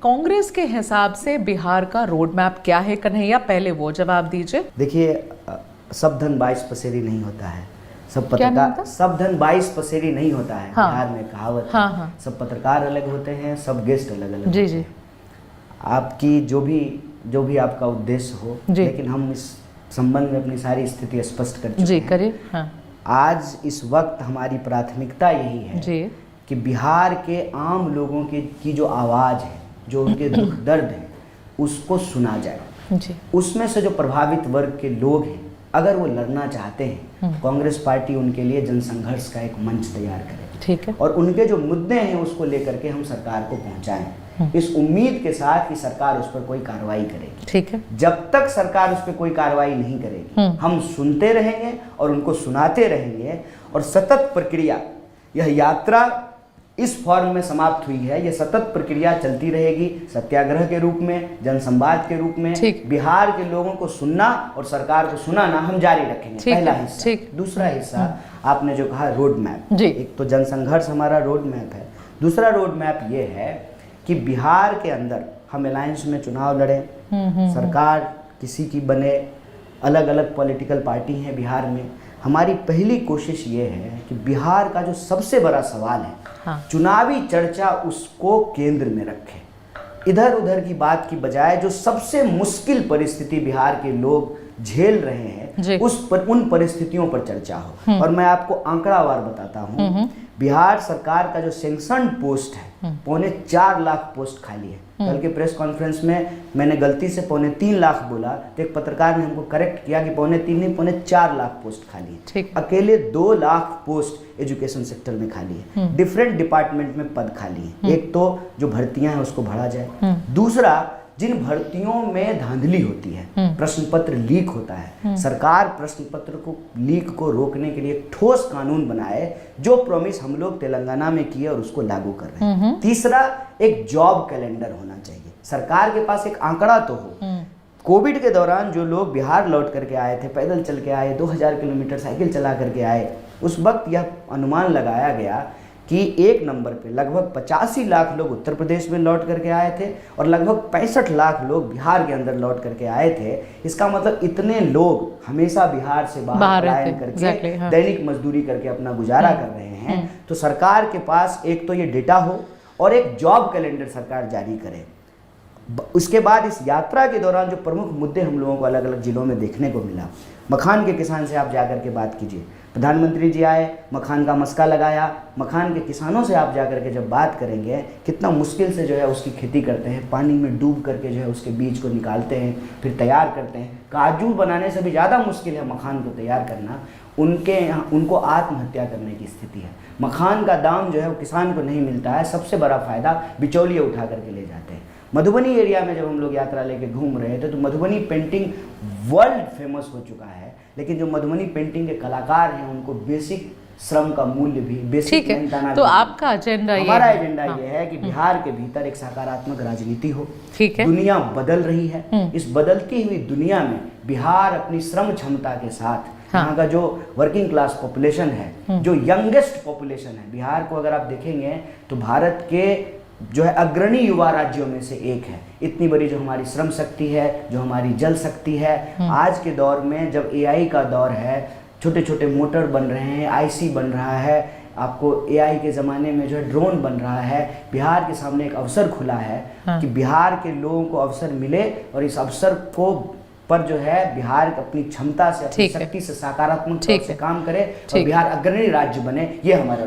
कांग्रेस के हिसाब से बिहार का रोड मैप क्या है कन्हैया, पहले वो जवाब दीजिए। देखिए, सब धन 22 पसेरी नहीं होता है। सब क्या नहीं पत्रकार होता? सब धन 22 पसेरी नहीं होता है। हाँ। बिहार में कहावत है। हाँ, हाँ। सब पत्रकार अलग होते हैं, सब गेस्ट अलग अलग जी होते जी हैं। आपकी जो भी आपका उद्देश्य हो, जी। लेकिन हम इस संबंध में अपनी सारी स्थिति स्पष्ट कर चुके जी हैं। करिए। हाँ आज इस वक्त हमारी प्राथमिकता यही है जी कि बिहार के आम लोगों की जो आवाज़ है, जो उनके दुख दर्द है, उसको सुना जाए। जी उसमें से जो प्रभावित वर्ग के लोग हैं, अगर वो लड़ना चाहते हैं, कांग्रेस पार्टी उनके लिए जनसंघर्ष का एक मंच तैयार करे। ठीक है। और उनके जो मुद्दे हैं उसको लेकर के हम सरकार को पहुंचाएं, इस उम्मीद के साथ कि सरकार उस पर कोई कार्रवाई करेगी। ठीक है। जब तक सरकार उस पर कोई कार्रवाई नहीं करेगी, हम सुनते रहेंगे और उनको सुनाते रहेंगे। और सतत प्रक्रिया, यह यात्रा इस फॉर्म में समाप्त हुई है, यह सतत प्रक्रिया चलती रहेगी, सत्याग्रह के रूप में, जनसंवाद के रूप में। बिहार के लोगों को सुनना और सरकार को सुनाना हम जारी रखेंगे। पहला हिस्सा। दूसरा हिस्सा आपने जो कहा रोड मैप, एक तो जनसंघर्ष हमारा रोड मैप है। दूसरा रोड मैप ये है कि बिहार के अंदर हम अलायंस में चुनाव लड़ें, सरकार किसी की बने, अलग अलग पॉलिटिकल पार्टी हैं बिहार में। हमारी पहली कोशिश ये है कि बिहार का जो सबसे बड़ा सवाल है, चुनावी चर्चा उसको केंद्र में रखें। इधर उधर की बात की बजाय जो सबसे मुश्किल परिस्थिति बिहार के लोग झेल रहे हैं, उन परिस्थितियों पर चर्चा हो। और मैं आपको आंकड़ावार बताता हूँ, बिहार सरकार का जो सैंक्शन पोस्ट है, 4.25 लाख पोस्ट खाली है। कल के प्रेस कॉन्फ्रेंस में मैंने गलती से 3.25 लाख बोला, तो एक पत्रकार ने हमको करेक्ट किया कि 3.25 नहीं 4.25 लाख पोस्ट खाली है। अकेले 2 लाख पोस्ट एजुकेशन सेक्टर में खाली है। डिफरेंट डिपार्टमेंट में पद खाली है। एक तो जो भर्तियां हैं उसको भरा जाए, दूसरा जिन भर्तियों में धांधली होती है, प्रश्न पत्र लीक होता है, सरकार प्रश्न पत्र को लीक को रोकने के लिए ठोस कानून बनाए, जो प्रॉमिस हम लोग तेलंगाना में किए और उसको लागू कर रहे हैं। तीसरा, एक जॉब कैलेंडर होना चाहिए। सरकार के पास एक आंकड़ा तो हो। कोविड के दौरान जो लोग बिहार लौट करके आए थे, पैदल चल के आए, 2000 किलोमीटर साइकिल चला करके आए, उस वक्त यह अनुमान लगाया गया कि एक नंबर पे लगभग 85 लाख लोग उत्तर प्रदेश में लौट करके आए थे और लगभग 65 लाख लोग बिहार के अंदर लौट करके आए थे। इसका मतलब इतने लोग हमेशा बिहार से बाहर पलायन करके दैनिक मजदूरी करके अपना गुजारा कर रहे हैं। तो सरकार के पास एक तो ये डेटा हो और एक जॉब कैलेंडर सरकार जारी करे। उसके बाद इस यात्रा के दौरान जो प्रमुख मुद्दे हम लोगों को अलग अलग जिलों में देखने को मिला, मखान के किसान से आप जाकर के बात कीजिए। प्रधानमंत्री जी आए, मखान का मस्का लगाया। मखान के किसानों से आप जाकर के जब बात करेंगे, कितना मुश्किल से जो है उसकी खेती करते हैं, पानी में डूब करके जो है उसके बीज को निकालते हैं, फिर तैयार करते हैं। काजू बनाने से भी ज़्यादा मुश्किल है मखान को तैयार करना। उनके यहाँ उनको आत्महत्या करने की स्थिति है। मखान का दाम जो है वो किसान को नहीं मिलता है। सबसे बड़ा फ़ायदा बिचौलिए उठा करके ले जाते हैं। मधुबनी एरिया में जब हम लोग यात्रा लेके घूम रहे थे, तो मधुबनी पेंटिंग वर्ल्ड फेमस हो चुका है, लेकिन जो मधुबनी पेंटिंग के कलाकार हैं उनको बेसिक श्रम का मूल्य भी, बेसिक मेहनताना। तो आपका एजेंडा, हमारा एजेंडा ये है कि बिहार के भीतर एक सकारात्मक राजनीति हो। ठीक है। दुनिया बदल रही है, इस बदलती हुई दुनिया में बिहार अपनी श्रम क्षमता के साथ, यहाँ का जो वर्किंग क्लास पॉपुलेशन है, जो यंगेस्ट पॉपुलेशन है, बिहार को अगर आप देखेंगे तो भारत के जो है अग्रणी युवा राज्यों में से एक है। इतनी बड़ी जो हमारी श्रम शक्ति है, जो हमारी जल शक्ति है, आज के दौर में जब एआई का दौर है, छोटे छोटे मोटर बन रहे हैं, आईसी बन रहा है, आपको एआई के ज़माने में जो है ड्रोन बन रहा है, बिहार के सामने एक अवसर खुला है कि बिहार के लोगों को अवसर मिले और इस अवसर को पर जो है बिहार अपनी क्षमता से, अपनी शक्ति से सकारात्मक तौर से काम करे और बिहार अग्रणी राज्य बने। ये हमारा